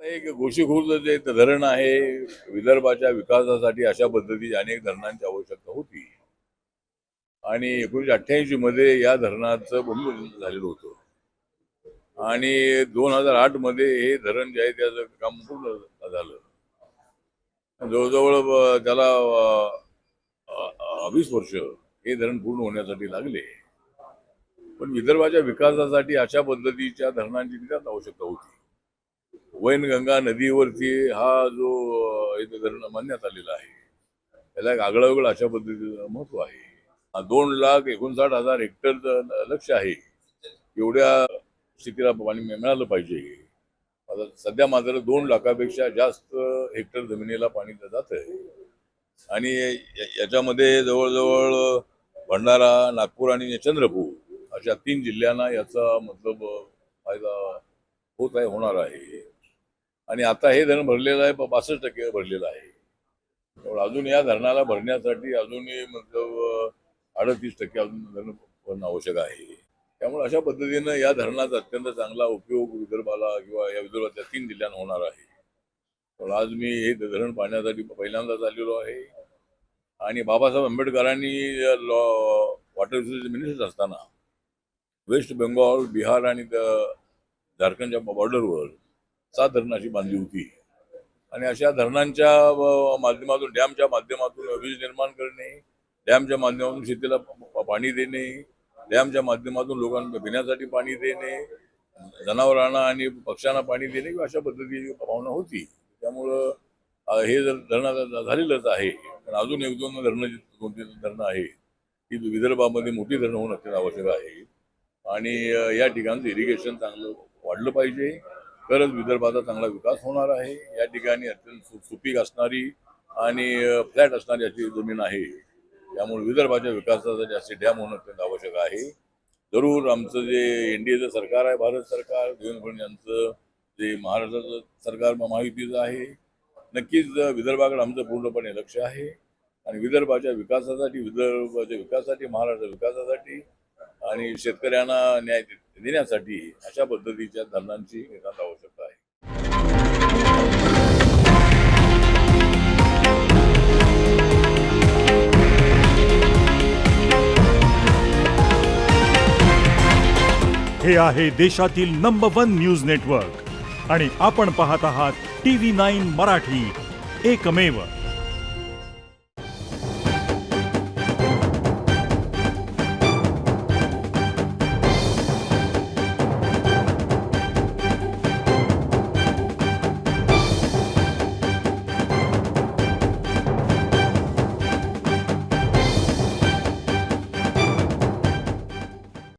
एक गोशीखुर्द जे धरण आहे विदर्भाच्या विकासासाठी अशा पद्धतीची अनेक धरणांची आवश्यकता होती आणि 1988 मध्ये या धरणाचं भूमिपूजन झालेलं होतं आणि 2008 मध्ये हे धरण जे आहे त्याचं काम पूर्ण झालं. जवळजवळ त्याला 20 वर्ष हे धरण पूर्ण होण्यासाठी लागले. पण विदर्भाच्या विकासासाठी अशा पद्धतीच्या धरणांची नितांत आवश्यकता होती. वैनगंगा नदीवरती हा जो इथे धरण बांधण्यात आलेला आहे त्याला एक आगळं अशा पद्धतीचं महत्व आहे. 2,59,000 हेक्टर लक्ष आहे एवढ्या स्थितीला पाणी मिळालं पाहिजे. आता सध्या मात्र 2 लाखापेक्षा जास्त हेक्टर जमिनीला पाणी जात आहे आणि याच्यामध्ये जवळजवळ भंडारा, नागपूर आणि चंद्रपूर अशा 3 जिल्ह्यांना याचा मतलब फायदा होत आहे, होणार आहे. आणि आता हे धरण भरलेलं आहे 62% भरलेलं आहे. अजून या धरणाला भरण्यासाठी अजूनही मतलब 38% अजून धरण भरणं आवश्यक आहे. त्यामुळे अशा पद्धतीनं या धरणाचा अत्यंत चांगला उपयोग विदर्भाला किंवा या विदर्भाच्या 3 जिल्ह्यांना होणार आहे. पण आज मी हे धरण पाहण्यासाठी पहिल्यांदाच आलेलो आहे आणि बाबासाहेब आंबेडकरांनी वॉटर रिसोर्सेस मिनिस्टर असताना वेस्ट बेंगॉल, बिहार आणि झारखंडच्या बॉर्डरवर 7 धरणं अशी बांधली होती आणि अशा धरणांच्या माध्यमातून डॅमच्या माध्यमातून वीज निर्माण करणे, डॅमच्या माध्यमातून शेतीला पाणी देणे, डॅमच्या माध्यमातून लोकांना पिण्यासाठी पाणी देणे, जनावरांना आणि पक्ष्यांना पाणी देणे किंवा अशा पद्धतीची भावना होती. त्यामुळं हे जर धरण झालेलंच आहे. पण अजून 1-2 धरणं कोणती धरणं आहे ती विदर्भामध्ये मोठी धरणं होणं अत्यंत आवश्यक आहे आणि या ठिकाणचं इरिगेशन चांगलं वाढलं पाहिजे. तरच विदर्भाचा चांगला विकास होणार आहे. या ठिकाणी अत्यंत सुपीक असणारी आणि फ्लॅट असणारी अशी जमीन आहे. त्यामुळे विदर्भाच्या विकासासाठी असे डॅम होणं अत्यंत आवश्यक आहे. जरूर आमचं जे एनडीएचं सरकार आहे, भारत सरकार, देवेंद्र फडणवीस यांचं जे महाराष्ट्राचं सरकार महायुतीचं आहे, नक्कीच विदर्भाकडे आमचं पूर्णपणे लक्ष आहे आणि विदर्भाच्या विकासासाठी, महाराष्ट्राच्या विकासासाठी आणि शेतकऱ्यांना न्याय देण्यासाठी अशा पद्धतीच्या धरणांची नितांत आवश्यकता आहे. हे आहे देशातील नंबर 1 न्यूज नेटवर्क आणि आपण पाहत आहात TV9 मराठी, एकमेव.